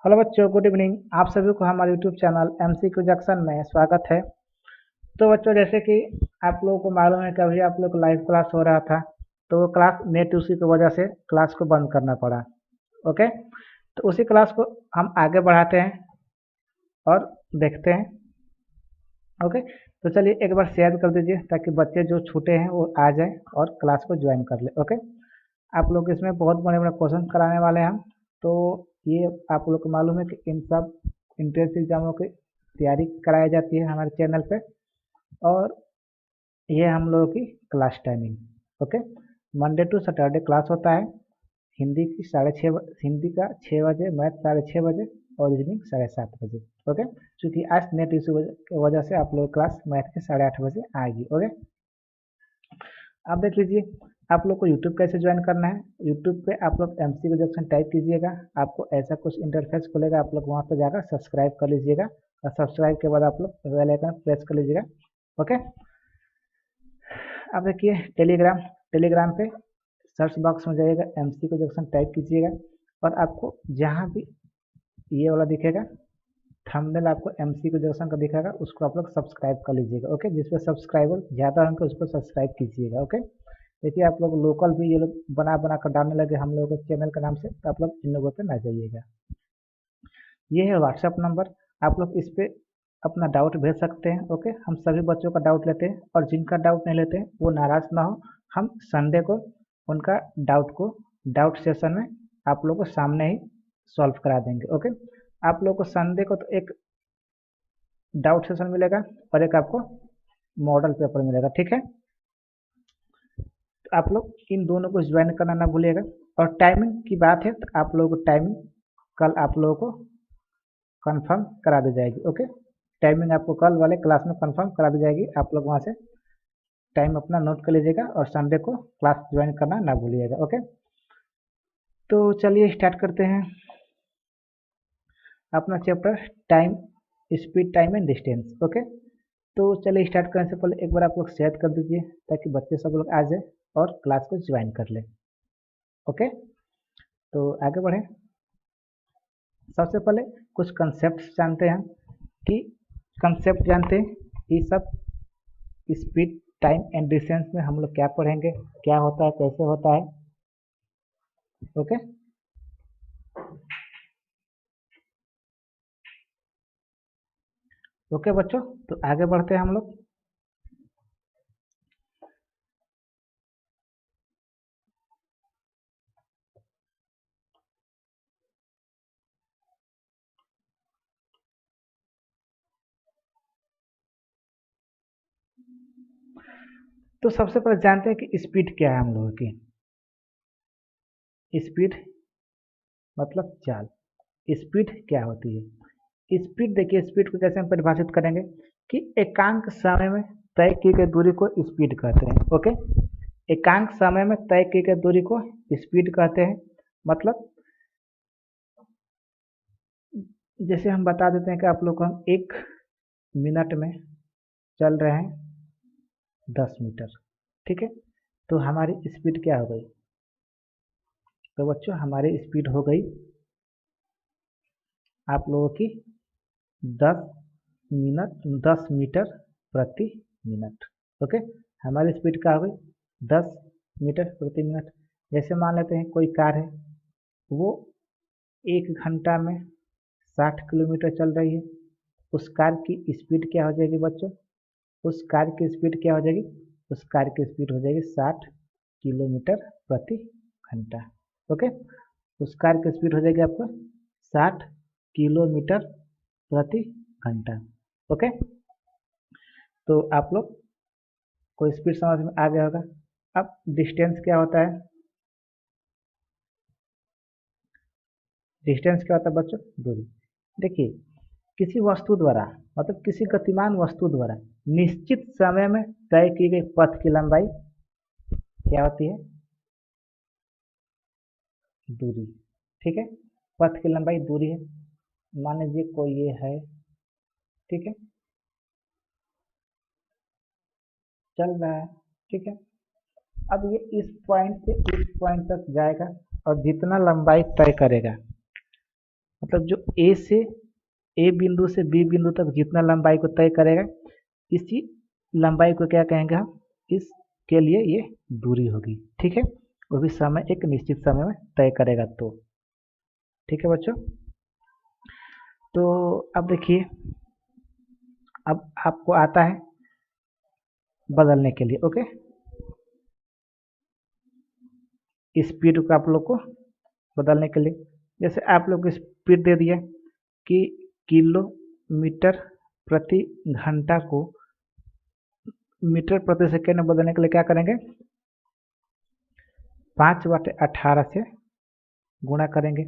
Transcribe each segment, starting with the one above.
Hello बच्चों, good evening. आप सभी को हमारे यूट्यूब चैनल MCQ जंक्शन में स्वागत है। तो बच्चों, जैसे कि आप लोगों को मालूम है कि अभी आप लोग को लाइव क्लास हो रहा था, तो वो क्लास नेट इश्यू की वजह से क्लास को बंद करना पड़ा। ओके, तो उसी क्लास को हम आगे बढ़ाते हैं और देखते हैं। ओके, तो चलिए एक बार शेयर कर दीजिए ताकि बच्चे जो छूटे हैं वो आ जाएं और क्लास को ज्वाइन कर ले। ओके, आप लोग इसमें बहुत बड़े बड़े क्वेश्चन कराने वाले हैं हम। तो ये आप लोग को मालूम है कि इन सब इंट्रेंस एग्जामों की तैयारी कराई जाती है हमारे चैनल पे। और ये हम लोगों की class timing. Okay, Monday to Saturday class होता है। हिंदी की 6:30, हिंदी का 6 बजे, मैथ 6:30 बजे और रीजनिंग 7:30 बजे। ओके, क्योंकि आज नेट इशू की वजह से आप लोग क्लास मैथ के 8:30 बजे आएगी। ओके, आप देख लीजिए आप लोग को यूट्यूब कैसे ज्वाइन करना है। यूट्यूब पे आप लोग MCQ जंक्शन टाइप कीजिएगा, आपको ऐसा कुछ इंटरफेस खुलेगा। आप लोग वहाँ पर जाकर सब्सक्राइब कर लीजिएगा और सब्सक्राइब के बाद आप लोग बेल आइकन प्रेस कर लीजिएगा। ओके, अब देखिए टेलीग्राम। टेलीग्राम पे सर्च बॉक्स में जाइएगा, MCQ जंक्शन टाइप कीजिएगा और आपको जहाँ भी ये वाला दिखेगा थंबनेल, आपको MCQ जंक्शन का दिखेगा, उसको आप लोग सब्सक्राइब कर लीजिएगा। ओके, जिस पर सब्सक्राइबर ज़्यादा होंगे उसको सब्सक्राइब कीजिएगा। ओके, देखिए आप लोग लोकल भी ये लोग बना बना कर डालने लगे हम लोगों के चैनल के नाम से, तो आप लोग इन लोगों पे ना जाइएगा। ये है व्हाट्सएप नंबर, आप लोग इस पे अपना डाउट भेज सकते हैं। ओके, हम सभी बच्चों का डाउट लेते हैं और जिनका डाउट नहीं लेते हैं वो नाराज ना हो, हम संडे को उनका डाउट को डाउट सेशन में आप लोग को सामने ही सॉल्व करा देंगे। ओके, आप लोग को संडे को तो एक डाउट सेशन मिलेगा और एक आपको मॉडल पेपर मिलेगा। ठीक है, तो आप लोग इन दोनों को ज्वाइन करना ना भूलिएगा। और टाइमिंग की बात है तो आप लोगों को टाइमिंग कल आप लोगों को कंफर्म करा दी जाएगी। ओके, टाइमिंग आपको कल वाले क्लास में कंफर्म करा दी जाएगी। आप लोग वहाँ से टाइम अपना नोट कर लीजिएगा और संडे को क्लास ज्वाइन करना ना भूलिएगा। ओके, तो चलिए स्टार्ट करते हैं अपना chapter time, speed, time and distance. Okay, तो चलिए स्टार्ट करने से पहले एक बार आप लोग शेयर कर दीजिए ताकि बच्चे सब लोग आ जाए और क्लास को ज्वाइन कर ले। ओके, तो आगे बढ़ें। सबसे पहले कुछ कंसेप्ट जानते हैं कि कंसेप्ट जानते हैं ये सब स्पीड, टाइम एंड डिस्टेंस में हम लोग क्या पढ़ेंगे, क्या होता है, कैसे होता है। ओके, ओके बच्चों, तो आगे बढ़ते हैं हम लोग। तो सबसे पहले जानते हैं कि स्पीड क्या है हम लोगों की। स्पीड मतलब चाल। स्पीड क्या होती है? स्पीड देखिए, स्पीड को कैसे हम परिभाषित करेंगे कि एकांक समय में तय की गई दूरी को स्पीड कहते हैं। ओके, एकांक समय में तय की गई दूरी को स्पीड कहते हैं। मतलब जैसे हम बता देते हैं कि आप लोग को हम 1 मिनट में चल रहे हैं 10 मीटर। ठीक है, तो हमारी स्पीड क्या हो गई? तो बच्चों हमारी स्पीड हो गई आप लोगों की 10 मिनट, 10 मीटर प्रति मिनट। ओके, हमारी स्पीड क्या हो गई? 10 मीटर प्रति मिनट। जैसे मान लेते हैं कोई कार है, वो 1 घंटा में 60 किलोमीटर चल रही है। उस कार की स्पीड क्या हो जाएगी बच्चों? उस कार की स्पीड क्या हो जाएगी? उस कार की स्पीड हो जाएगी 60 किलोमीटर प्रति घंटा। ओके, उस कार की स्पीड हो जाएगी आपको 60 किलोमीटर प्रति घंटा। ओके, तो आप लोग को स्पीड समझ में आ गया होगा। अब डिस्टेंस क्या होता है? डिस्टेंस क्या होता है बच्चों? दूरी। देखिए, किसी वस्तु द्वारा, मतलब किसी गतिमान वस्तु द्वारा निश्चित समय में तय की गई पथ की लंबाई क्या होती है? दूरी। ठीक है, पथ की लंबाई दूरी है। मान लीजिए कोई ये है, ठीक है, चल रहा है। ठीक है, अब ये इस पॉइंट से इस पॉइंट तक जाएगा और जितना लंबाई तय करेगा मतलब जो ए से ए बिंदु से बी बिंदु तक जितना लंबाई को तय करेगा, इसी लंबाई को क्या कहेंगे हम, इसके लिए ये दूरी होगी। ठीक है, वो भी समय एक निश्चित समय में तय करेगा तो। ठीक है बच्चों, तो अब देखिए, अब आपको आता है बदलने के लिए। ओके, स्पीड को आप लोग को बदलने के लिए, जैसे आप लोग को स्पीड दे दिया कि किलोमीटर प्रति घंटा को मीटर प्रति सेकेंड में बदलने के लिए क्या करेंगे, 5/18 से गुणा करेंगे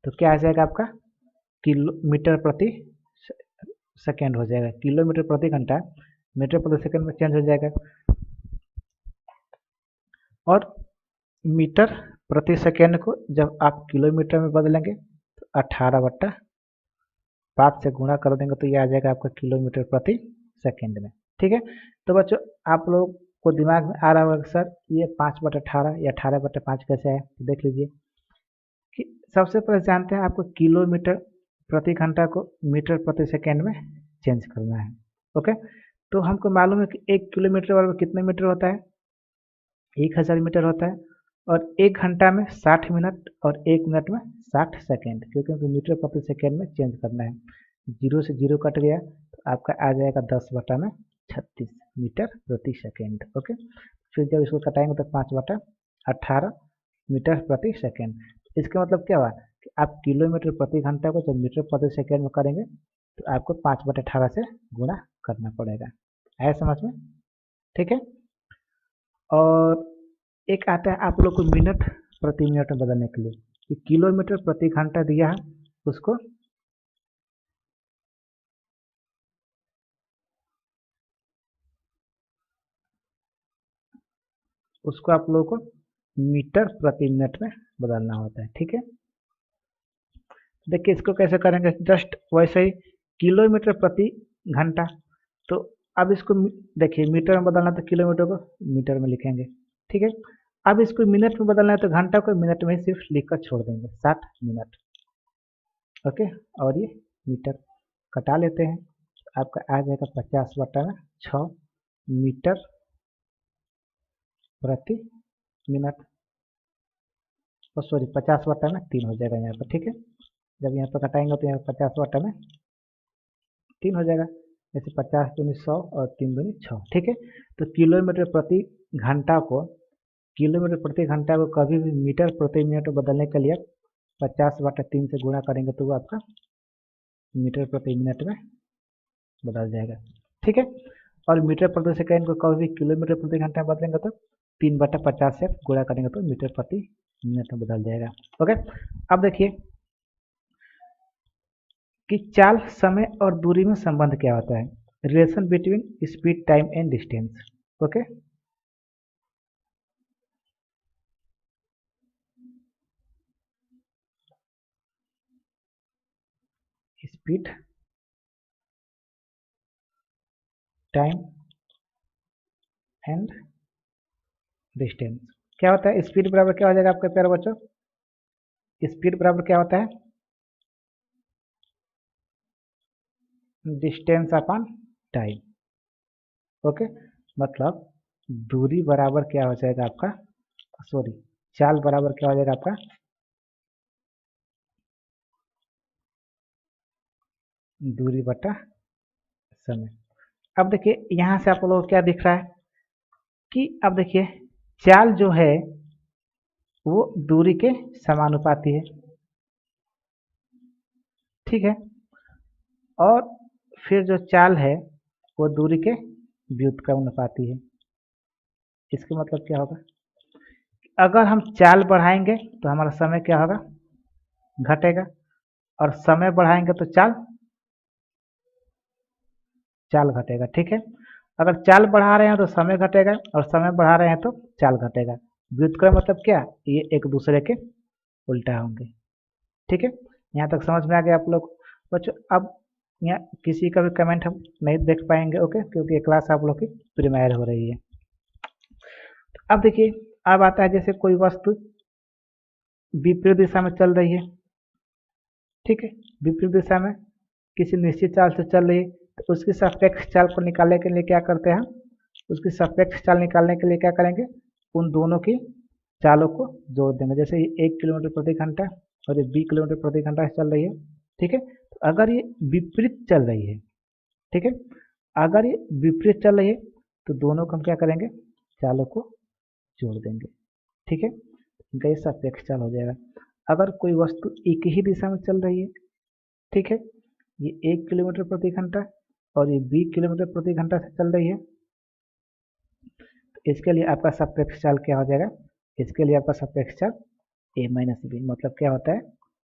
तो क्या आ जाएगा आपका, किलोमीटर प्रति सेकेंड हो जाएगा। किलोमीटर प्रति घंटा मीटर प्रति सेकेंड में चेंज हो जाएगा, और मीटर प्रति सेकेंड को जब आप किलोमीटर में बदलेंगे तो 18/5 से गुणा कर देंगे तो ये आ जाएगा आपका किलोमीटर प्रति सेकेंड में। ठीक है, तो बच्चों आप लोग को दिमाग में आ रहा होगा कि सर ये 5/18 या 18/5 कैसे है, तो देख लीजिए कि सबसे पहले जानते हैं आपको किलोमीटर प्रति घंटा को मीटर प्रति सेकेंड में चेंज करना है। ओके, तो हमको मालूम है कि 1 किलोमीटर बराबर कितने मीटर होता है, 1000 मीटर होता है, और 1 घंटा में 60 मिनट और 1 मिनट में 60 सेकेंड, क्योंकि मीटर प्रति सेकेंड में चेंज करना है। 0 से 0 कट गया तो आपका आ जाएगा 10/36 मीटर प्रति सेकेंड। ओके, फिर जब इसको कटाएंगे तो 5/18 मीटर प्रति सेकेंड। इसका मतलब क्या हुआ कि आप किलोमीटर प्रति घंटा को जब मीटर प्रति सेकेंड में करेंगे तो आपको 5/18 से गुणा करना पड़ेगा। आया समझ में? ठीक है, और एक आता है आप लोग को मिनट प्रति मिनट में बदलने के लिए, कि किलोमीटर प्रति घंटा दिया है, उसको आप लोगों को मीटर प्रति मिनट में बदलना होता है। ठीक है, देखिए इसको कैसे करेंगे, जस्ट वैसे ही किलोमीटर प्रति घंटा, तो अब इसको देखिए मीटर में बदलना तो किलोमीटर को मीटर में लिखेंगे। ठीक है, अब इसको मिनट में बदलना है तो घंटा को मिनट में सिर्फ लिखकर छोड़ देंगे, 60 मिनट। ओके, और ये मीटर कटा लेते हैं, आपका आ जाएगा 50/6 मीटर प्रति मिनट, सॉरी 50/3 हो जाएगा यहाँ पर। ठीक है, जब यहाँ पर कटाएंगे तो यहाँ 50/3 हो जाएगा, जैसे 50 दूनी 100 और 3 दूनी 6। ठीक है, तो किलोमीटर प्रति घंटा को कभी भी मीटर प्रति मिनट में बदलने के लिए 50/3 से गुणा करेंगे तो वो आपका मीटर प्रति मिनट में बदल जाएगा। ठीक है, और मीटर प्रति सेकेंड को कभी भी किलोमीटर प्रति घंटा में बदलेंगे तो 3/50 से गुणा करेंगे तो मीटर प्रति मिनट में बदल जाएगा। ओके, अब देखिए कि चाल, समय और दूरी में संबंध क्या होता है, relation between speed, time and distance. Okay, speed, time and distance क्या होता है, स्पीड बराबर क्या हो जाएगा आपके प्यारे बच्चों, स्पीड बराबर क्या होता है, डिस्टेंस अपॉन टाइम। ओके, मतलब दूरी बराबर क्या हो जाएगा आपका, सॉरी चाल बराबर क्या हो जाएगा आपका, दूरी बटा समय। अब देखिए यहाँ से आप लोगों को क्या दिख रहा है कि अब देखिए चाल जो है वो दूरी के समानुपाती है। ठीक है, और फिर जो चाल है वो दूरी के व्युत्क्रमानुपाती है। इसका मतलब क्या होगा, अगर हम चाल बढ़ाएंगे तो हमारा समय क्या होगा, घटेगा, और समय बढ़ाएंगे तो चाल घटेगा। ठीक है, अगर चाल बढ़ा रहे हैं तो समय घटेगा, और समय बढ़ा रहे हैं तो चाल घटेगा। व्युत्क्रम मतलब क्या, ये एक दूसरे के उल्टा होंगे। ठीक है, यहाँ तक समझ में आ गया आप लोग बच्चों। अब यहाँ किसी का भी कमेंट हम नहीं देख पाएंगे। ओके, क्योंकि ये क्लास आप लोग की प्रीमियर हो रही है। तो अब देखिए, अब आता है जैसे कोई वस्तु विपरीत दिशा में चल रही है, ठीक है। विपरीत दिशा में किसी निश्चित चाल से चल रही है तो उसकी सापेक्ष चाल को निकालने के लिए क्या करते हैं, उसकी सापेक्ष चाल निकालने के लिए क्या करेंगे, उन दोनों की चालों को जोड़ देंगे। जैसे ये 1 किलोमीटर प्रति घंटा और ये 20 किलोमीटर प्रति घंटा से चल रही है, ठीक है। तो अगर ये विपरीत चल रही है, ठीक है, अगर ये विपरीत चल रही है तो दोनों को हम क्या करेंगे, चालों को जोड़ देंगे, ठीक है। इनका ये सापेक्ष चाल हो जाएगा। अगर कोई वस्तु एक ही दिशा में चल रही है, ठीक है, ये 1 किलोमीटर प्रति घंटा और ये 20 किलोमीटर प्रति घंटा से चल रही है, तो इसके लिए आपका सापेक्ष चाल क्या हो जाएगा, इसके लिए आपका सापेक्ष चाल a माइनस बी, मतलब क्या होता है,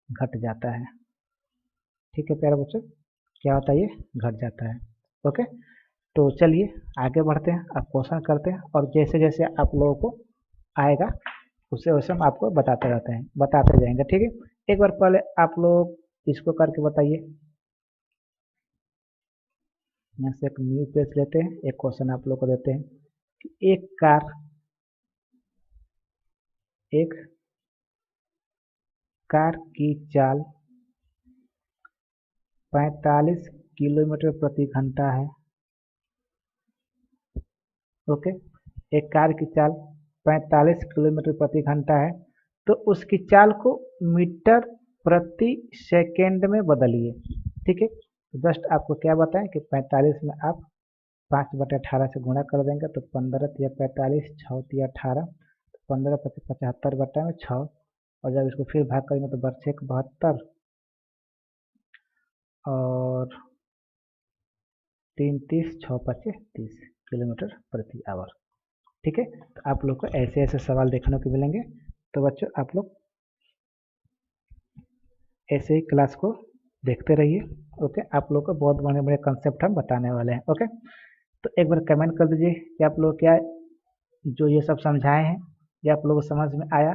घट जाता है, ठीक है प्यारे बच्चों, क्या होता है, ये घट जाता है। ओके, तो चलिए आगे बढ़ते हैं, अब क्वेश्चन करते हैं और जैसे जैसे आप लोगों को आएगा उससे वैसे हम आपको बताते रहते हैं, बताते जाएंगे, ठीक है। एक बार पहले आप लोग इसको करके बताइए। यहाँ से एक न्यू पेज लेते हैं, एक क्वेश्चन आप लोग को देते हैं कि एक कार की चाल 45 किलोमीटर प्रति घंटा है। ओके, एक कार की चाल 45 किलोमीटर प्रति घंटा है, तो उसकी चाल को मीटर प्रति सेकेंड में बदलिए, ठीक है। तो जस्ट आपको क्या बताएं कि 45 में आप 5/18 से गुणा कर देंगे तो 15 या 45, 6 या 18, 15 25 75 बटा में 6, और जब इसको फिर भाग करेंगे तो 6 72 और 3 30 6 25 30 किलोमीटर प्रति आवर, ठीक है। तो आप लोग को ऐसे ऐसे सवाल देखने को मिलेंगे। तो बच्चों आप लोग ऐसे ही क्लास को देखते रहिए। ओके, आप लोग को बहुत बड़े बड़े कंसेप्ट हम बताने वाले हैं। ओके, तो एक बार कमेंट कर दीजिए कि आप लोग क्या जो ये सब समझाए हैं ये आप लोगों को समझ में आया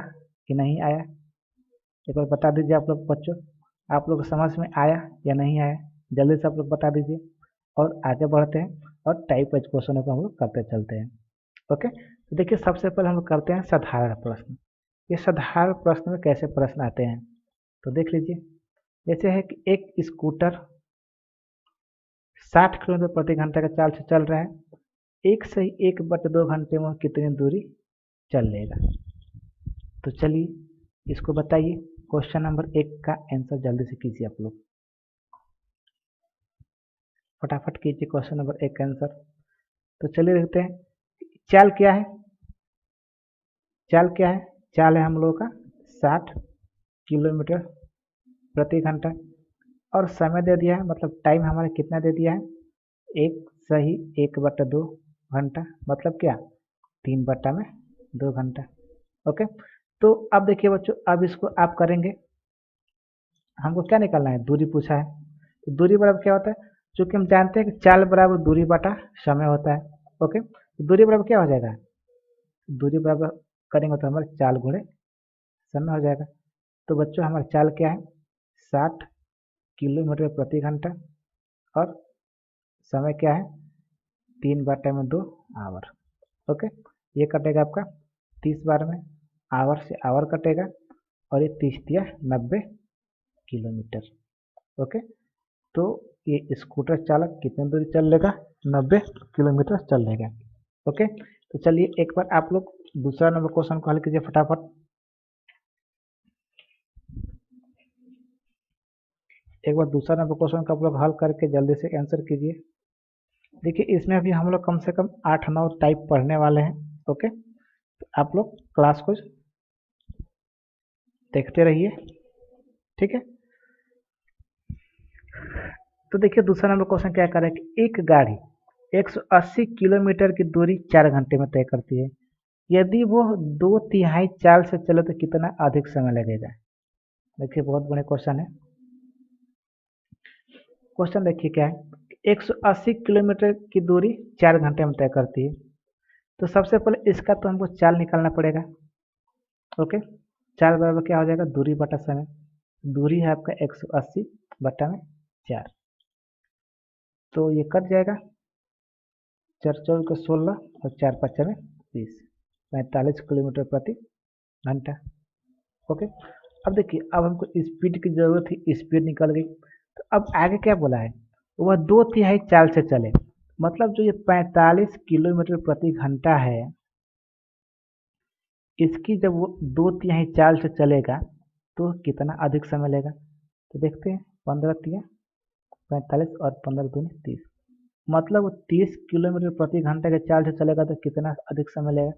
कि नहीं आया। एक बार बता दीजिए आप लोग बच्चों, आप लोग को समझ में आया या नहीं आया, जल्दी से आप लोग बता दीजिए। और आगे बढ़ते हैं और टाइप वाइज क्वेश्चनों को हम लोग करते चलते हैं। ओके, तो देखिए सबसे पहले हम लोग करते हैं साधारण प्रश्न। ये साधारण प्रश्न में कैसे प्रश्न आते हैं तो देख लीजिए। जैसे है कि एक स्कूटर 60 किलोमीटर प्रति घंटा का चाल से चल रहा है, 1/2 घंटे में कितनी दूरी चल लेगा। तो चलिए इसको बताइए। क्वेश्चन नंबर 1 का आंसर जल्दी से कीजिए आप लोग, फटाफट कीजिए क्वेश्चन नंबर 1 का आंसर। तो चलिए देखते हैं चाल क्या है। चाल क्या है, चाल है हम लोगों का 60 किलोमीटर प्रति घंटा और समय दे दिया है, मतलब टाइम हमारे कितना दे दिया है, 1/2 घंटा, मतलब क्या 3/2 घंटा। ओके, तो अब देखिए बच्चों, अब इसको आप करेंगे, हमको क्या निकालना है, दूरी पूछा है। तो दूरी बराबर क्या होता है, चूंकि हम जानते हैं कि चाल बराबर दूरी बटा समय होता है। ओके, तो दूरी बराबर क्या हो जाएगा, दूरी बराबर करेंगे तो हमारे चाल गुणे समय हो जाएगा। तो बच्चों हमारा चाल क्या है, 60 किलोमीटर प्रति घंटा और समय क्या है, 3/2 आवर। ओके, ये कटेगा आपका 30 बार में, आवर से आवर कटेगा और ये 30 या 90 किलोमीटर। ओके, तो ये स्कूटर चालक कितनी दूरी चल लेगा, 90 किलोमीटर चल लेगा। ओके, तो चलिए एक बार आप लोग दूसरा नंबर क्वेश्चन को हल कीजिए फटाफट। एक बार दूसरा नंबर क्वेश्चन का आप लोग हल करके जल्दी से आंसर कीजिए। देखिए इसमें भी हम लोग कम से कम 8-9 टाइप पढ़ने वाले हैं। ओके, तो आप लोग क्लास को देखते रहिए, ठीक है। तो देखिए दूसरा नंबर क्वेश्चन क्या कर रहा है कि एक गाड़ी 180 किलोमीटर की दूरी 4 घंटे में तय करती है, यदि वो 2/3 चाल से चले तो कितना अधिक समय लगेगा। देखिए बहुत बड़े क्वेश्चन है। क्वेश्चन देखिए क्या है, 180 किलोमीटर की दूरी 4 घंटे में तय करती है, तो सबसे पहले इसका तो हमको चाल निकालना पड़ेगा। ओके, चाल बराबर क्या हो जाएगा, दूरी बटा समय। दूरी है आपका 180 बटा में 4, तो ये कट जाएगा, 4 4 के 16 और 4 5 में 20, 45 किलोमीटर प्रति घंटा। ओके, अब देखिए, अब हमको स्पीड की जरूरत थी, स्पीड निकल गई। तो अब आगे क्या बोला है, वह 2/3 चाल से चले। मतलब जो ये 45 किलोमीटर प्रति घंटा है, इसकी जब वो 2/3 चाल से चलेगा तो कितना अधिक समय लेगा। तो देखते हैं, 15×3 = 45 और 15×2 = 30। मतलब वो 30 किलोमीटर प्रति घंटे के चाल से चलेगा तो कितना अधिक समय लेगा।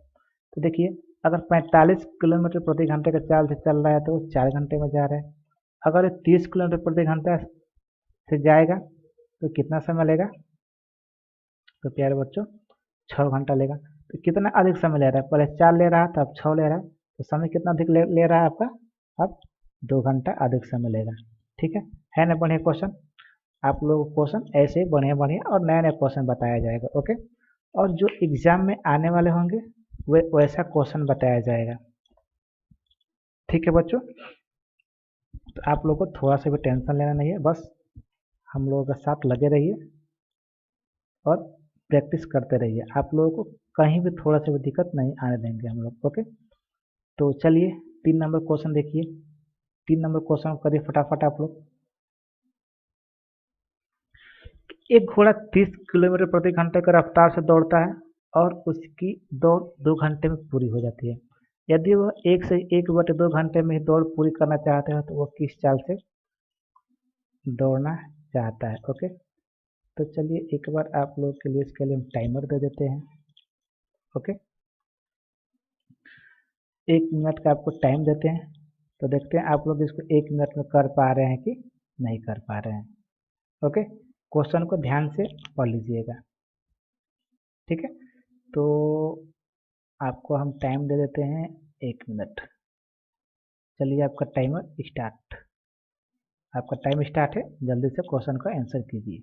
तो देखिए, अगर 45 किलोमीटर प्रति घंटे के चाल से चल रहा है तो वो 4 घंटे में जा रहा है। अगर ये 30 किलोमीटर प्रति घंटा से जाएगा तो कितना समय लेगा, तो प्यारे बच्चों 6 घंटा लेगा। तो कितना अधिक समय ले रहा है, पहले 4 ले रहा था अब 6 ले रहा है, तो समय कितना अधिक ले रहा है आपका, अब 2 घंटा अधिक समय लेगा। ठीक है ना बढ़िया क्वेश्चन। आप लोगों को क्वेश्चन ऐसे बढ़िया बढ़िया और नया नया क्वेश्चन बताया जाएगा। ओके, और जो एग्जाम में आने वाले होंगे वे वैसा क्वेश्चन बताया जाएगा। ठीक है बच्चों, तो आप लोगों को थोड़ा सा भी टेंशन लेना नहीं है, बस हम लोगों के साथ लगे रहिए और प्रैक्टिस करते रहिए। आप लोगों को कहीं भी थोड़ा सा भी दिक्कत नहीं आने देंगे हम लोग। ओके, तो चलिए 3 नंबर क्वेश्चन देखिए। 3 नंबर क्वेश्चन करिए फटाफट आप लोग। एक घोड़ा 30 किलोमीटर प्रति घंटे की रफ्तार से दौड़ता है और उसकी दौड़ 2 घंटे में पूरी हो जाती है। यदि वह 1 से 1/2 घंटे में ही दौड़ पूरी करना चाहते हैं तो वह किस चाल से दौड़ना चाहता है। ओके, तो चलिए एक बार आप लोग के लिए इसके लिए हम टाइमर दे देते हैं। ओके, 1 मिनट का आपको टाइम देते हैं, तो देखते हैं आप लोग इसको 1 मिनट में कर पा रहे हैं कि नहीं कर पा रहे हैं। ओके, क्वेश्चन को ध्यान से पढ़ लीजिएगा। ठीक है, तो आपको हम टाइम दे देते हैं 1 मिनट। चलिए आपका टाइमर स्टार्ट, आपका टाइम स्टार्ट है, जल्दी से क्वेश्चन का आंसर कीजिए।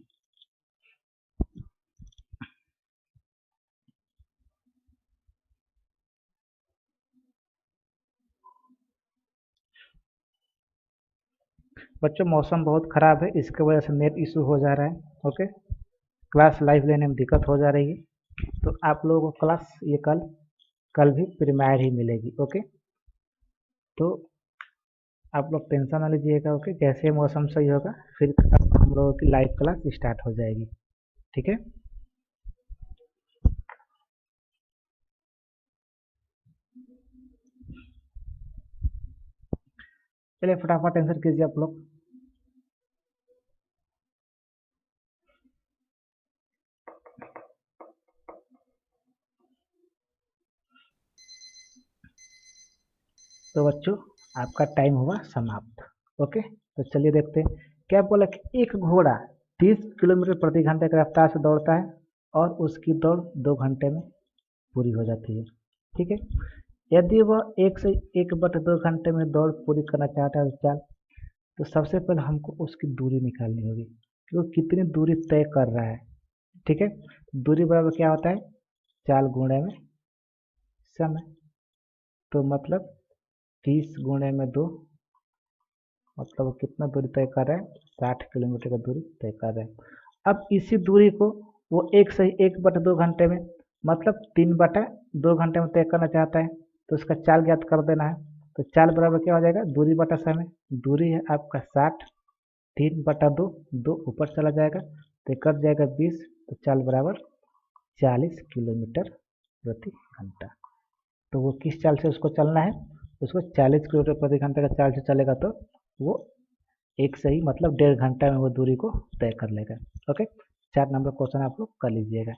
बच्चों मौसम बहुत ख़राब है, इसके वजह से नेट इशू हो जा रहा है। ओके, क्लास लाइव लेने में दिक्कत हो जा रही है, तो आप लोगों को क्लास ये कल भी प्रीमियर ही मिलेगी। ओके, तो आप लोग टेंशन ना लीजिएगा। ओके, जैसे मौसम सही होगा फिर हम लोगों की लाइव क्लास स्टार्ट हो जाएगी। ठीक है, चलिए फटाफट आंसर कीजिए आप लोग। तो बच्चों आपका टाइम हुआ समाप्त। ओके, तो चलिए देखते हैं क्या बोला कि एक घोड़ा 30 किलोमीटर प्रति घंटे की रफ्तार से दौड़ता है और उसकी दौड़ 2 घंटे में पूरी हो जाती है। ठीक है, यदि वह 1 से 1/2 घंटे में दौड़ पूरी करना चाहता है चाल, तो सबसे पहले हमको उसकी दूरी निकालनी होगी कि वो कितनी दूरी तय कर रहा है। ठीक है, दूरी बराबर क्या होता है, चाल गुणे में समय। तो मतलब 30 × 2, मतलब वो कितना दूरी तय कर रहा है, 60 किलोमीटर का दूरी तय कर रहा है। अब इसी दूरी को वो 1 से 1/2 घंटे में, मतलब 3/2 घंटे में तय करना चाहता है, तो उसका चाल ज्ञात कर देना है। तो चाल बराबर क्या हो जाएगा, दूरी बटा समय। दूरी है आपका 60, 3/2, 2 ऊपर चला जाएगा तो कट जाएगा 20, तो चाल बराबर 40 किलोमीटर प्रति घंटा। तो वो किस चाल से उसको चलना है, उसको 40 किलोमीटर प्रति घंटे का चाल से चलेगा तो वो एक सही मतलब 1.5 घंटा में वो दूरी को तय कर लेगा। ओके, 4 नंबर क्वेश्चन आप लोग कर लीजिएगा।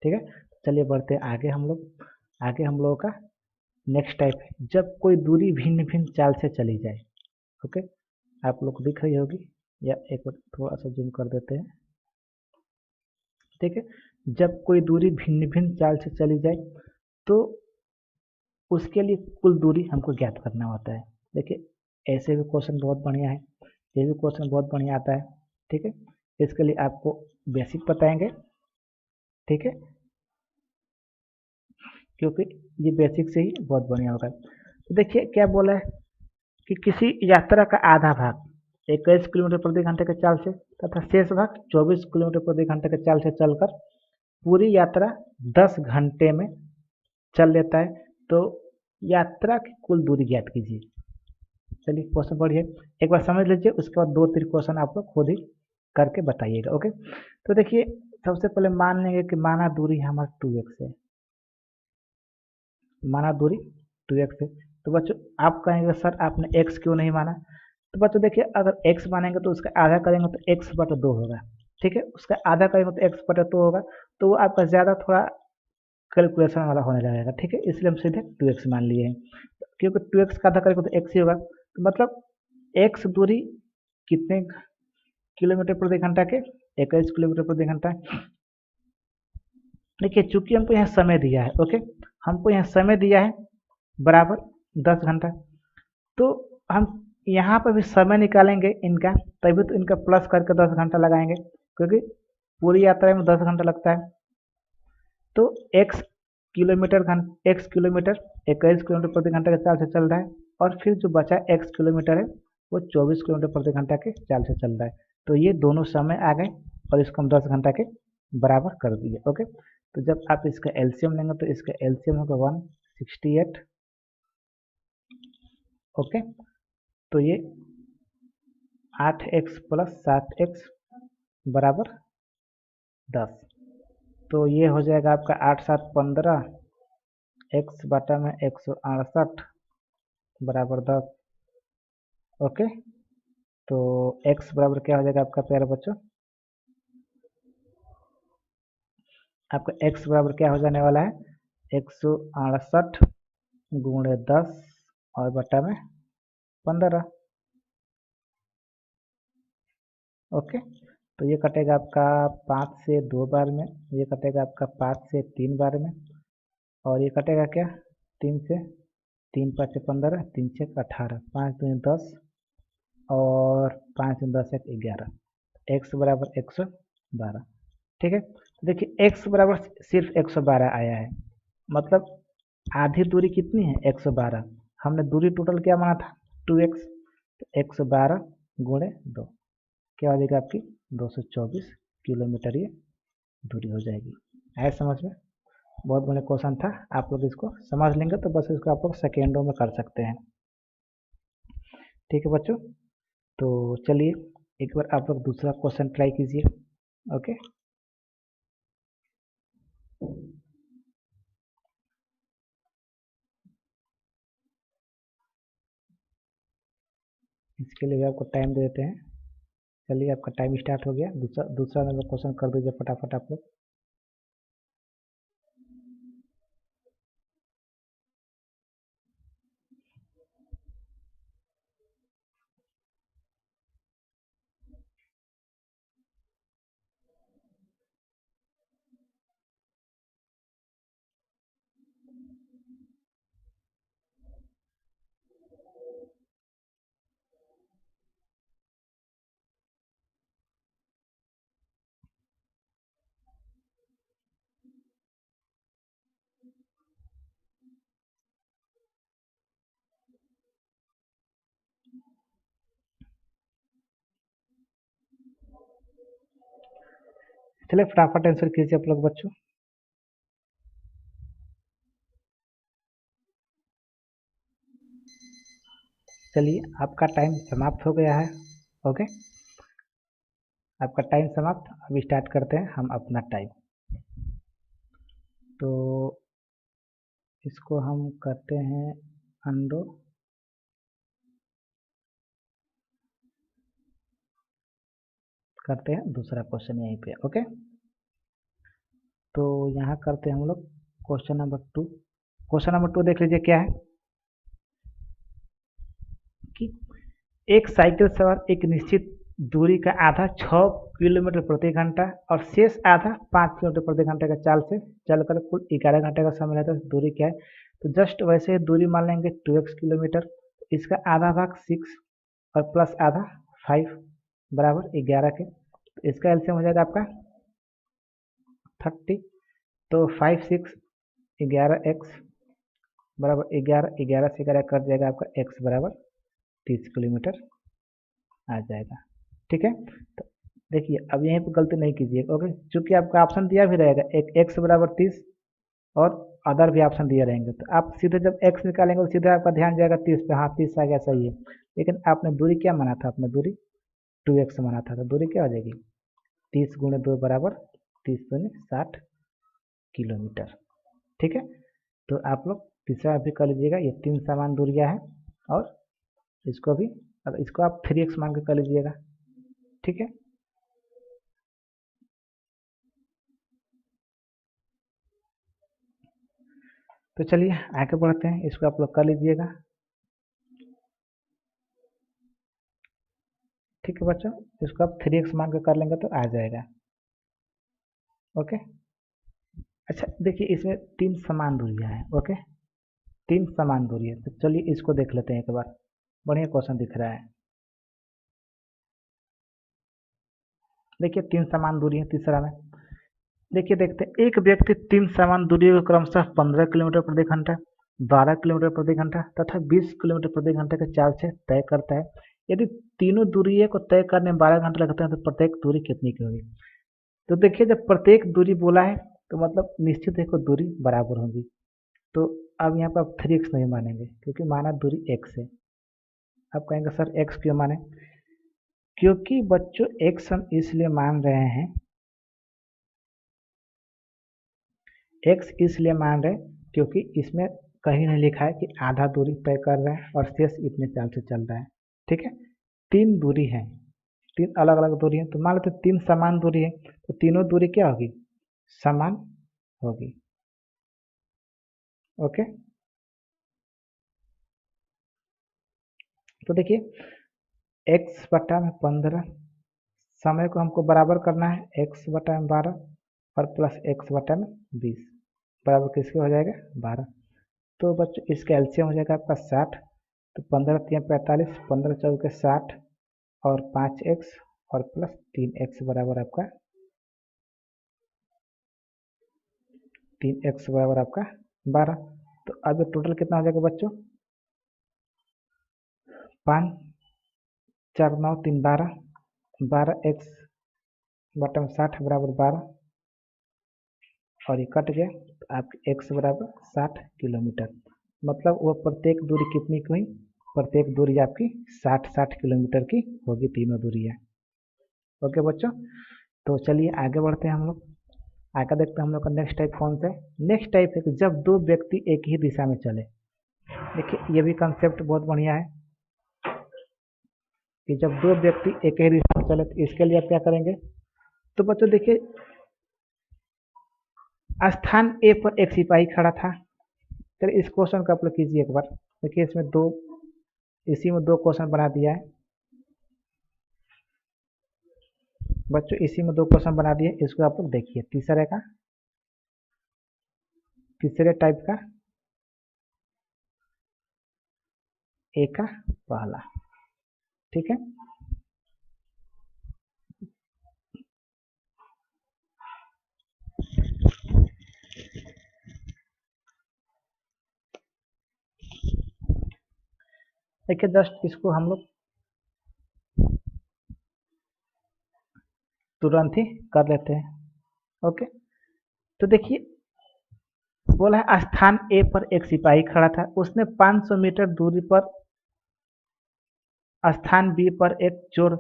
ठीक है, चलिए बढ़ते हैं आगे। हम लोगों का नेक्स्ट टाइप है जब कोई दूरी भिन्न भिन्न चाल से चली जाए। ओके, आप लोग को दिख रही होगी, या एक बार थोड़ा सा जूम कर देते हैं। ठीक है, जब कोई दूरी भिन्न भिन्न चाल से चली जाए तो उसके लिए कुल दूरी हमको ज्ञात करना होता है। देखिए ऐसे भी क्वेश्चन बहुत बढ़िया है, ये भी क्वेश्चन बहुत बढ़िया आता है। ठीक है, इसके लिए आपको बेसिक बताएंगे। ठीक है, क्योंकि ये बेसिक से ही बहुत बढ़िया होगा। तो देखिए क्या बोला है कि किसी यात्रा का आधा भाग 21 किलोमीटर प्रति घंटे के चाल से तथा शेष भाग 24 किलोमीटर प्रति घंटे के चाल से चलकर पूरी यात्रा 10 घंटे में चल लेता है। तो यात्रा की कुल दूरी ज्ञात कीजिए। चलिए क्वेश्चन पढ़िए, एक बार समझ लीजिए, उसके बाद 2-3 क्वेश्चन आप लोग खुद ही करके बताइएगा। ओके, तो देखिए सबसे पहले मान लेंगे कि माना दूरी हमारा 2x है, माना दूरी 2x है। तो बच्चों आप कहेंगे सर आपने x क्यों नहीं माना, तो बच्चों देखिए अगर x मानेंगे तो उसका आधा करेंगे तो x/2 होगा, ठीक है, उसका आधा करेंगे तो x/2 होगा, तो वो आपका ज़्यादा थोड़ा कैलकुलेशन वाला होने लगेगा, ठीक है, इसलिए हम सीधे 2x मान लिए हैं, क्योंकि 2x का आधा करेंगे तो x ही होगा, तो मतलब x दूरी कितने किलोमीटर प्रति घंटा के, 21 किलोमीटर प्रति घंटा। देखिए चूंकि हमको यहाँ समय दिया है, ओके, हमको यहाँ समय दिया है बराबर 10 घंटा, तो हम यहाँ पर भी समय निकालेंगे इनका, तभी तो इनका प्लस करके 10 घंटा लगाएंगे, क्योंकि पूरी यात्रा में 10 घंटा लगता है। तो x किलोमीटर 21 किलोमीटर प्रति घंटा के चाल से चल रहा है, और फिर जो बचा x किलोमीटर है वो 24 किलोमीटर प्रति घंटा के चाल से चल रहा है, तो ये दोनों समय आ गए और इसको हम 10 घंटा के बराबर कर दिए। ओके, तो जब आप इसका एलसीएम लेंगे तो इसका एलसीएम होगा 168। ओके, तो ये 8x + 7x बराबर 10, तो ये हो जाएगा आपका 8×7 = 15, x/में 168 बराबर 10। ओके, तो x बराबर क्या हो जाएगा आपका प्यारे बच्चों, आपका x बराबर क्या हो जाने वाला है, 168 × 10 और बटा में 15। ओके, तो ये कटेगा आपका 5 से 2 बार में, ये कटेगा आपका 5 से 3 बार में, और ये कटेगा क्या 3 से, 3 × 5 = 15, 3 × 6 = 18, 5 × 2 = 10 और 5 × 10 = 11, x बराबर 112। ठीक है, देखिए x बराबर सिर्फ 112 आया है, मतलब आधी दूरी कितनी है 112, हमने दूरी टोटल क्या माना था 2x, तो 112 × 2 क्या हो जाएगा आपकी 224 किलोमीटर ये दूरी हो जाएगी। आए समझ में, बहुत बड़ा क्वेश्चन था, आप लोग इसको समझ लेंगे तो बस इसको आप लोग सेकेंडों में कर सकते हैं। ठीक है बच्चों, तो चलिए एक बार आप लोग दूसरा क्वेश्चन ट्राई कीजिए। ओके, इसके लिए आपको टाइम दे देते हैं। चलिए आपका टाइम स्टार्ट हो गया, दूसरा नंबर क्वेश्चन कर दीजिए फटाफट आप लोग। चलिए फटाफट आंसर कीजिए आप लोग बच्चों। चलिए आपका टाइम समाप्त हो गया है। ओके, आपका टाइम समाप्त, अभी स्टार्ट करते हैं हम अपना टाइम। तो इसको हम करते हैं अंडो, करते हैं दूसरा क्वेश्चन यहीं पे। ओके, तो यहाँ करते हैं हम लोग क्वेश्चन नंबर 2। क्वेश्चन नंबर 2 देख लीजिए क्या है कि एक साइकिल सवार एक निश्चित दूरी का आधा 6 किलोमीटर प्रति घंटा और शेष आधा 5 किलोमीटर प्रति घंटे का चाल से चलकर कुल 11 घंटे का समय लेता है। दूरी क्या है, तो जस्ट वैसे ही दूरी मान लेंगे 2x किलोमीटर, इसका आधा भाग 6 और प्लस आधा 5 बराबर 11 के, तो इसका एलसीएम हो जाएगा आपका 30, तो 5 6 11x बराबर 11, 11 से 11 कट जाएगा आपका x बराबर 30 किलोमीटर आ जाएगा। ठीक है, तो देखिए अब यहीं पर गलती नहीं कीजिए। ओके, चूंकि आपका ऑप्शन दिया भी रहेगा एक x बराबर 30 और अदर भी ऑप्शन दिए रहेंगे, तो आप सीधे जब x निकालेंगे तो सीधे आपका ध्यान जाएगा 30 पे, हाँ 30 आ गया सही है, लेकिन आपने दूरी क्या माना था, आपने दूरी 2x माना था, तो दूरी क्या हो जाएगी 30 गुणे 2 बराबर 30 दूनी 60 किलोमीटर। ठीक है, तो आप लोग तीसरा भी कर लीजिएगा, ये 3 समान दूरियां हैं और इसको भी, अब इसको आप 3x मान के कर लीजिएगा। ठीक है, तो चलिए आगे बढ़ते हैं, इसको आप लोग कर लीजिएगा। ठीक है बच्चों, इसको आप 3x मान के कर लेंगे तो आ जाएगा। ओके, अच्छा देखिए इसमें 3 समान दूरियां हैं। ओके, 3 समान दूरी है, तो चलिए इसको देख लेते हैं एक बार, बढ़िया क्वेश्चन दिख रहा है। देखिए 3 समान दूरी है तीसरा में। देखिए देखते हैं, एक व्यक्ति 3 समान दूरी को क्रमशः 15 किलोमीटर प्रति घंटा, 12 किलोमीटर प्रति घंटा तथा 20 किलोमीटर प्रति घंटे के चाल से तय करता है। यदि तीनों दूरी को तय करने में 12 घंटे लगते हैं तो प्रत्येक दूरी कितनी की होगी। तो देखिए जब प्रत्येक दूरी बोला है तो मतलब निश्चित है कोई दूरी बराबर होगी। तो अब यहाँ पर आप 3x नहीं मानेंगे क्योंकि माना दूरी x है। आप कहेंगे सर x क्यों माने, क्योंकि बच्चों x हम इसलिए मान रहे हैं, x इसलिए मान रहे हैं क्योंकि इसमें कहीं नहीं लिखा है कि आधा दूरी तय कर रहा है और शेष इतने चाल से चल रहा है। ठीक है, 3 दूरी है, 3 अलग अलग दूरी है, तो मान लेते 3 समान दूरी है तो तीनों दूरी क्या होगी, समान होगी। ओके, तो देखिए x बटा में 15, समय को हमको बराबर करना है, x बटा में 12 और प्लस x बटा में 20 बराबर किसके हो जाएगा 12। तो बच्चों इसका एलसीएम हो जाएगा आपका 60, तो 15 3 45, 15 4 के 60 और 5x और प्लस 3x बराबर आपका 3x बराबर आपका 12। तो अब टोटल कितना हो जाएगा बच्चों, 5 4 9 3 12, 12x बटा में 60 बराबर 12 और ये कट गया, तो आपके x बराबर 60 किलोमीटर। मतलब वो प्रत्येक दूरी कितनी की हुई, प्रत्येक दूरी आपकी 60 किलोमीटर की होगी, तीनों दूरियां। ओके बच्चों, तो चलिए आगे बढ़ते हैं हम लोग। आगे देखते हैं हम लोग का नेक्स्ट टाइप कौन सा है। नेक्स्ट टाइप है कि जब दो व्यक्ति एक ही दिशा में चले। देखिए ये भी कंसेप्ट बहुत बढ़िया है कि जब दो व्यक्ति एक ही दिशा में चले, तो इसके लिए आप क्या करेंगे। तो बच्चों देखिए स्थान ए पर एक सिपाही खड़ा था। चलिए इस क्वेश्चन को आप लोग कीजिए एक बार। देखिए इसमें दो, इसी में दो क्वेश्चन बना दिया है बच्चों, इसी में दो क्वेश्चन बना दिए। इसको आप लोग देखिए, तीसरे टाइप का ए का पहला। ठीक है, देखिए जस्ट इसको हम लोग तुरंत ही कर लेते हैं। ओके, तो देखिए बोला है स्थान ए पर एक सिपाही खड़ा था, उसने 500 मीटर दूरी पर स्थान बी पर एक चोर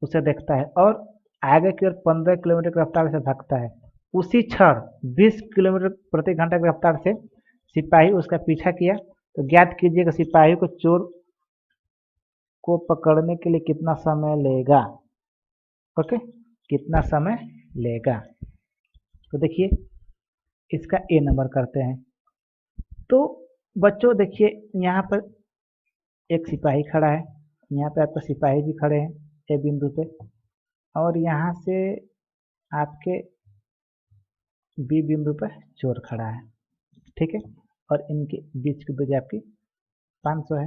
उसे देखता है और आगे की ओर 15 किलोमीटर की रफ्तार से भागता है। उसी क्षण 20 किलोमीटर प्रति घंटा की रफ्तार से सिपाही उसका पीछा किया। तो ज्ञात कीजिए कि सिपाही को चोर को पकड़ने के लिए कितना समय लेगा। ओके, कितना समय लेगा। तो देखिए इसका ए नंबर करते हैं। तो बच्चों देखिए यहाँ पर एक सिपाही खड़ा है, यहाँ पे आपका सिपाही भी खड़े हैं ए बिंदु पे, और यहाँ से आपके बी बिंदु पर चोर खड़ा है। ठीक है, और इनके बीच की दूरी आपकी 500 है।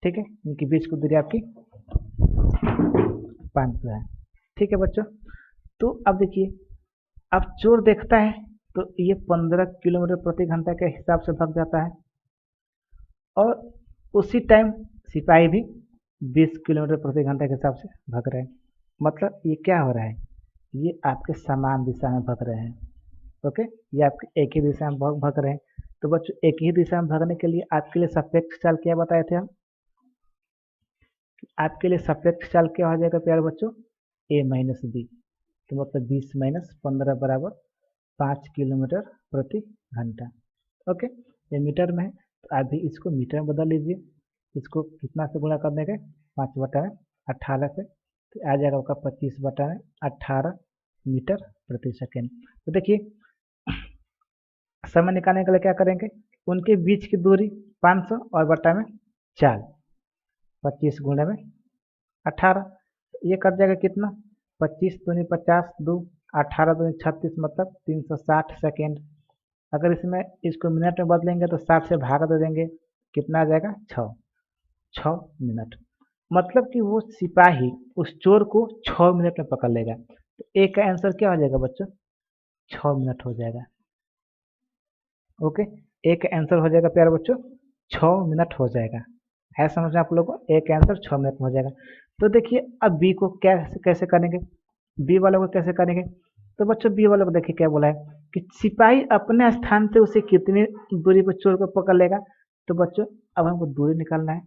ठीक है, इनके बीच की दूरी आपकी 500 है। ठीक है बच्चों, तो अब देखिए अब चोर देखता है तो ये 15 किलोमीटर प्रति घंटा के हिसाब से भाग जाता है और उसी टाइम सिपाही भी 20 किलोमीटर प्रति घंटा के हिसाब से भाग रहे हैं। मतलब ये क्या हो रहा है, ये आपके समान दिशा में भाग रहे हैं। ओके, ये आपके एक ही दिशा में भाग रहे हैं। तो बच्चों एक ही दिशा में भागने के लिए आपके लिए सापेक्ष चाल क्या बताए थे हम, आपके लिए सापेक्ष चाल क्या हो जाएगा प्यारे बच्चों, a माइनस बी, तो मतलब 20 माइनस 15 बराबर 5 किलोमीटर प्रति घंटा। ओके, ये मीटर में है तो आप भी इसको मीटर में बदल लीजिए। इसको कितना से गुणा करने के, 5 बटा में 18 से, तो आ जाएगा आपका 25 बटा में 18 मीटर प्रति सेकेंड। तो देखिए समय निकालने के लिए क्या करेंगे, उनके बीच की दूरी 500 और बटा में 4, 25 गुणे में 18, ये कट जाएगा कितना, 25 दूनी 50, 2 18 दूनी 36, मतलब 360 सेकेंड। अगर इसमें इसको मिनट में बदलेंगे तो 60 से भाग दे देंगे, कितना आ जाएगा, 6 मिनट। मतलब कि वो सिपाही उस चोर को 6 मिनट में पकड़ लेगा। तो ए का आंसर क्या हो जाएगा बच्चों, 6 मिनट हो जाएगा। ओके, ए का आंसर हो जाएगा प्यारे बच्चों 6 मिनट हो जाएगा। है समझना आप लोगों को, ए का आंसर 6 मिनट में हो जाएगा। तो देखिए अब बी को कैसे कैसे करेंगे, बी वालों को कैसे करेंगे। तो बच्चों बी वालों को देखिए क्या बोला है कि सिपाही अपने स्थान से उसे कितनी दूरी पर चोर को पकड़ लेगा। तो बच्चों अब हमको दूरी निकालना है,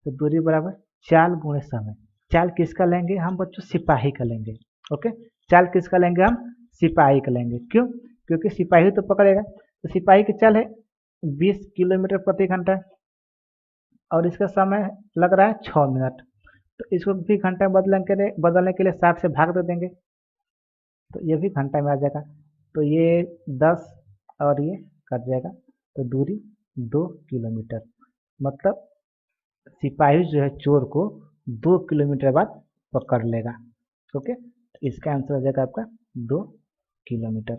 तो दूरी बराबर चाल गुणे समय। चाल किसका लेंगे हम बच्चों, सिपाही का लेंगे। ओके, चाल किसका लेंगे हम, सिपाही का लेंगे। क्यों, क्योंकि सिपाही तो पकड़ेगा। तो सिपाही की चाल है 20 किलोमीटर प्रति घंटा और इसका समय लग रहा है 6 मिनट। तो इसको भी घंटा में बदलने के लिए 60 से भाग दे देंगे, तो ये भी घंटा में आ जाएगा। तो ये 10 और ये कट जाएगा, तो दूरी 2 किलोमीटर। मतलब सिपाही जो है चोर को 2 किलोमीटर बाद पकड़ लेगा। ओके, तो इसका आंसर हो जाएगा आपका 2 किलोमीटर।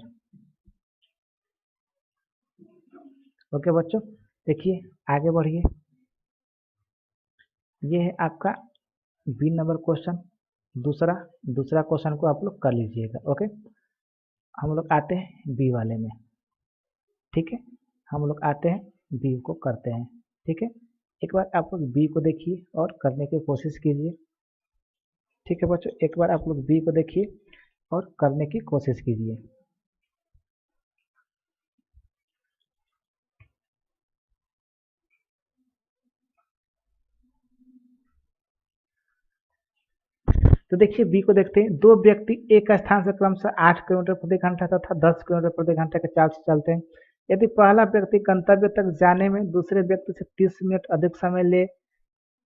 ओके बच्चों, देखिए आगे बढ़िए। ये है आपका बी नंबर क्वेश्चन। दूसरा दूसरा क्वेश्चन को आप लोग कर लीजिएगा। ओके, हम लोग आते हैं बी वाले में। ठीक है, हम लोग आते हैं बी को करते हैं। ठीक है, एक बार आप लोग बी को देखिए और करने की कोशिश कीजिए। ठीक है बच्चों, एक बार आप लोग बी को देखिए और करने की कोशिश कीजिए। तो देखिए बी को देखते हैं। दो व्यक्ति एक स्थान से क्रमशः 8 किलोमीटर प्रति घंटा तथा 10 किलोमीटर प्रति घंटा के चाल से चलते हैं। यदि पहला व्यक्ति गंतव्य तक जाने में दूसरे व्यक्ति से 30 मिनट अधिक समय ले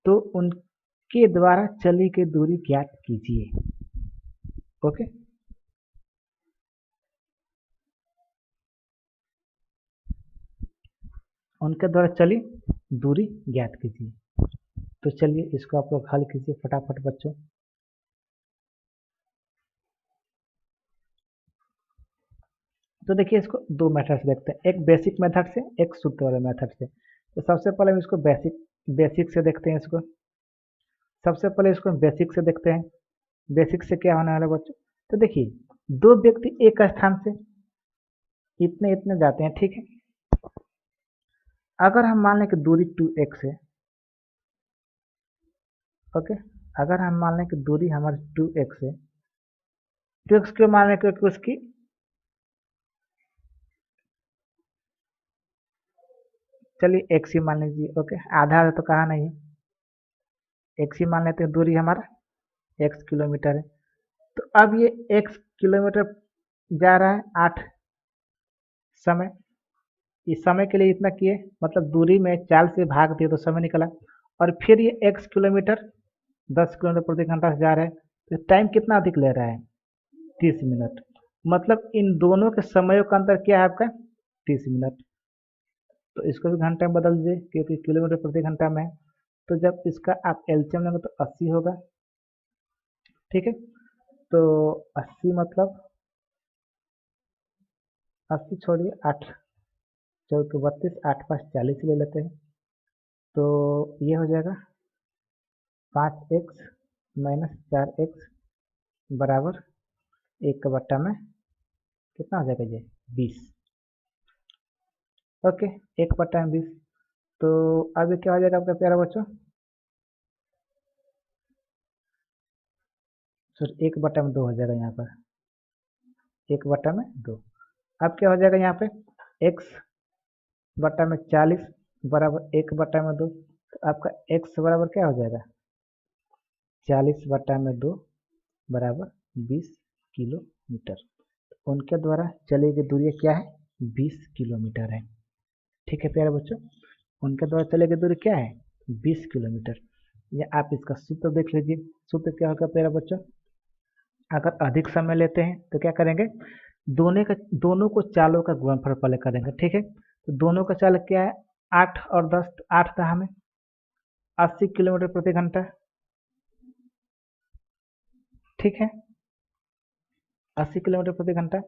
तो उनके द्वारा चली गई दूरी ज्ञात कीजिए। ओके, उनके द्वारा चली दूरी ज्ञात कीजिए। तो चलिए इसको आप लोग हल कीजिए फटाफट बच्चों। तो देखिए इसको दो मेथड से देखते हैं, एक बेसिक मेथड से, एक सूत्र वाले मेथड से। तो सबसे पहले हम इसको बेसिक बेसिक से देखते हैं। इसको सबसे पहले इसको बेसिक से देखते हैं। बेसिक से क्या होने वाला है बच्चों, तो देखिए दो व्यक्ति एक स्थान से इतने इतने जाते हैं। ठीक है, अगर हम मान लें कि दूरी 2x है। ओके, अगर हम मान लें कि दूरी हमारी 2x है, 2x क्यों मान लें, क्योंकि उसकी चलिए x ही मान लीजिए। ओके, आधा आधा तो कहा नहीं, x ही मान लेते हैं। दूरी हमारा x किलोमीटर है। तो अब ये x किलोमीटर जा रहा है 8 समय। इस समय के लिए इतना किए, मतलब दूरी में चाल से भाग दिए तो समय निकला। और फिर ये x किलोमीटर 10 किलोमीटर प्रति घंटा से जा रहा है, तो टाइम कितना अधिक ले रहा है, 30 मिनट। मतलब इन दोनों के समयों का अंतर क्या है आपका, 30 मिनट। तो इसको भी घंटे में बदल दीजिए क्योंकि किलोमीटर प्रति घंटा में है। तो जब इसका आप एलसीएम लेंगे तो 80 होगा। ठीक है, तो 80 मतलब 80 छोड़िए, 8 चौके 32, 8 5 40 ले लेते हैं। तो ये हो जाएगा 5x माइनस 4x बराबर 1/में कितना हो जाएगा, ये 20। ओके, 1/20। तो अब ये क्या हो जाएगा आपका प्यारा बच्चों, सॉरी 1/2 हो जाएगा यहाँ पर, 1/2। अब क्या हो जाएगा यहाँ पे, x/40 बराबर 1/2। तो आपका x बराबर क्या हो जाएगा, 40/2 बराबर 20 किलोमीटर। उनके द्वारा चली गई दूरी क्या है? 20 किलोमीटर है। ठीक है प्यारे बच्चों, उनके द्वारा चली गई दूरी क्या है? 20 किलोमीटर। या आप इसका सूत्र देख लीजिए। सूत्र क्या होगा प्यारे बच्चों? अगर अधिक समय लेते हैं तो क्या करेंगे? दोनों को चालों का गुणनफल पहले करेंगे। ठीक है, तो दोनों का चाल क्या है? 8 और 10। 8 था हमें 80 किलोमीटर प्रति घंटा। ठीक है, 80 किलोमीटर प्रति घंटा।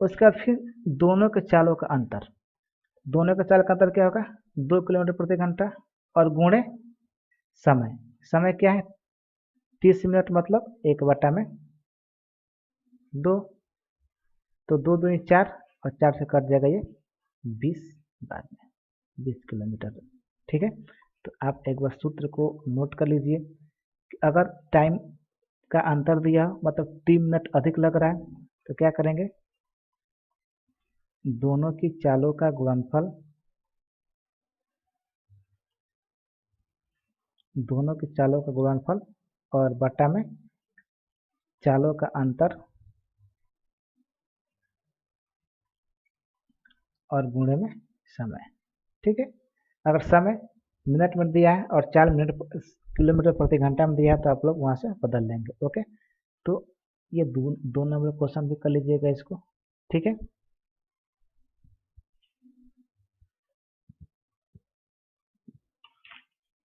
उसके बाद फिर दोनों के चालों का अंतर। दोनों के चाल का अंतर क्या होगा? 2 किलोमीटर प्रति घंटा और गुणे समय। समय क्या है? 30 मिनट, मतलब 1/2। तो 2 दूनी 4 और 4 से कट जाएगा ये 20 बाद में 20 किलोमीटर। ठीक है, तो आप एक बार सूत्र को नोट कर लीजिए कि अगर टाइम का अंतर दिया हो, मतलब 3 मिनट अधिक लग रहा है, तो क्या करेंगे? दोनों की चालों का गुणनफल, दोनों की चालों का गुणनफल और बटा में चालों का अंतर और गुणे में समय। ठीक है, अगर समय मिनट में दिया है और 4 मिनट किलोमीटर प्रति घंटा में दिया है तो आप लोग वहां से बदल लेंगे। ओके, तो ये दो नंबर क्वेश्चन भी कर लीजिएगा इसको। ठीक है,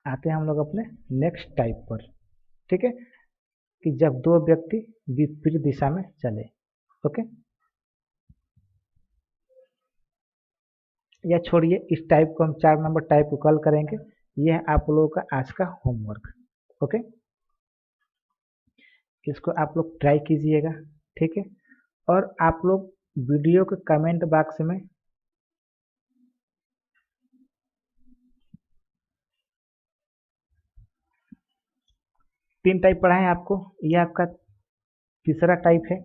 आते हैं हम लोग अपने नेक्स्ट टाइप पर। ठीक है, कि जब दो व्यक्ति विपरीत दिशा में चले। ओके, या छोड़िए, इस टाइप को हम 4 नंबर टाइप को कल करेंगे। यह है आप लोगों का आज का होमवर्क। ओके, इसको आप लोग ट्राई कीजिएगा। ठीक है, और आप लोग वीडियो के कमेंट बॉक्स में तीन टाइप पढ़ा है आपको। ये आपका तीसरा टाइप है,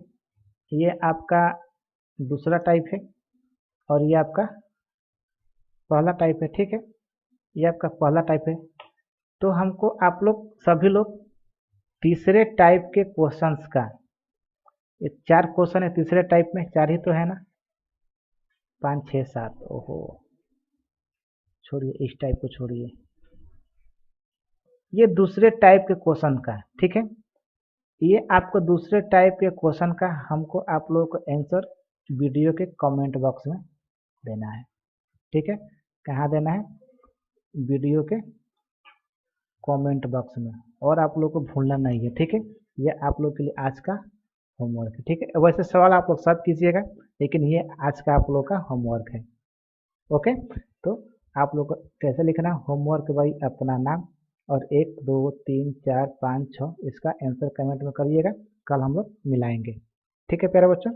ये आपका दूसरा टाइप है और ये आपका पहला टाइप है। ठीक है, ये आपका पहला टाइप है। तो हमको आप लोग सभी लोग तीसरे टाइप के क्वेश्चंस का, ये 4 क्वेश्चन है तीसरे टाइप में, 4 ही तो है ना, 5 6 7। ओहो, छोड़िए, इस टाइप को छोड़िए, ये दूसरे टाइप के क्वेश्चन का। ठीक है, ये आपको दूसरे टाइप के क्वेश्चन का हमको आप लोगों को आंसर वीडियो के कमेंट बॉक्स में देना है। ठीक है, कहाँ देना है? वीडियो के कमेंट बॉक्स में, और आप लोग को भूलना नहीं है। ठीक है, ये आप लोग के लिए आज का होमवर्क है। ठीक है, वैसे सवाल आप लोग सब कीजिएगा, लेकिन ये आज का आप लोग का होमवर्क है। ओके, तो आप लोग को कैसे लिखना? होमवर्क बाई अपना नाम और 1 2 3 4 5 6 इसका आंसर कमेंट में करिएगा। कल हम लोग मिलाएंगे। ठीक है प्यारे बच्चों,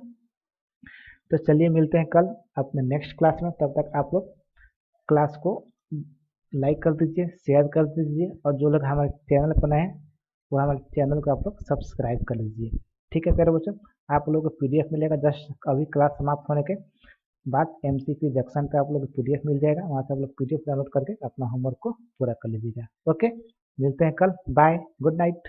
तो चलिए मिलते हैं कल अपने नेक्स्ट क्लास में। तब तक आप लोग क्लास को लाइक कर दीजिए, शेयर कर दीजिए, और जो लोग हमारे चैनल पर नए हैं वो हमारे चैनल को आप लोग सब्सक्राइब कर लीजिए। ठीक है प्यारे बच्चों, आप लोगों को PDF मिलेगा जस्ट अभी क्लास समाप्त होने के बाद। MCQ जंक्शन पे आप लोग को PDF मिल जाएगा, वहाँ से आप लोग PDF डाउनलोड करके अपना होमवर्क को पूरा कर लीजिएगा। ओके, मिलते हैं कल। Bye, good night.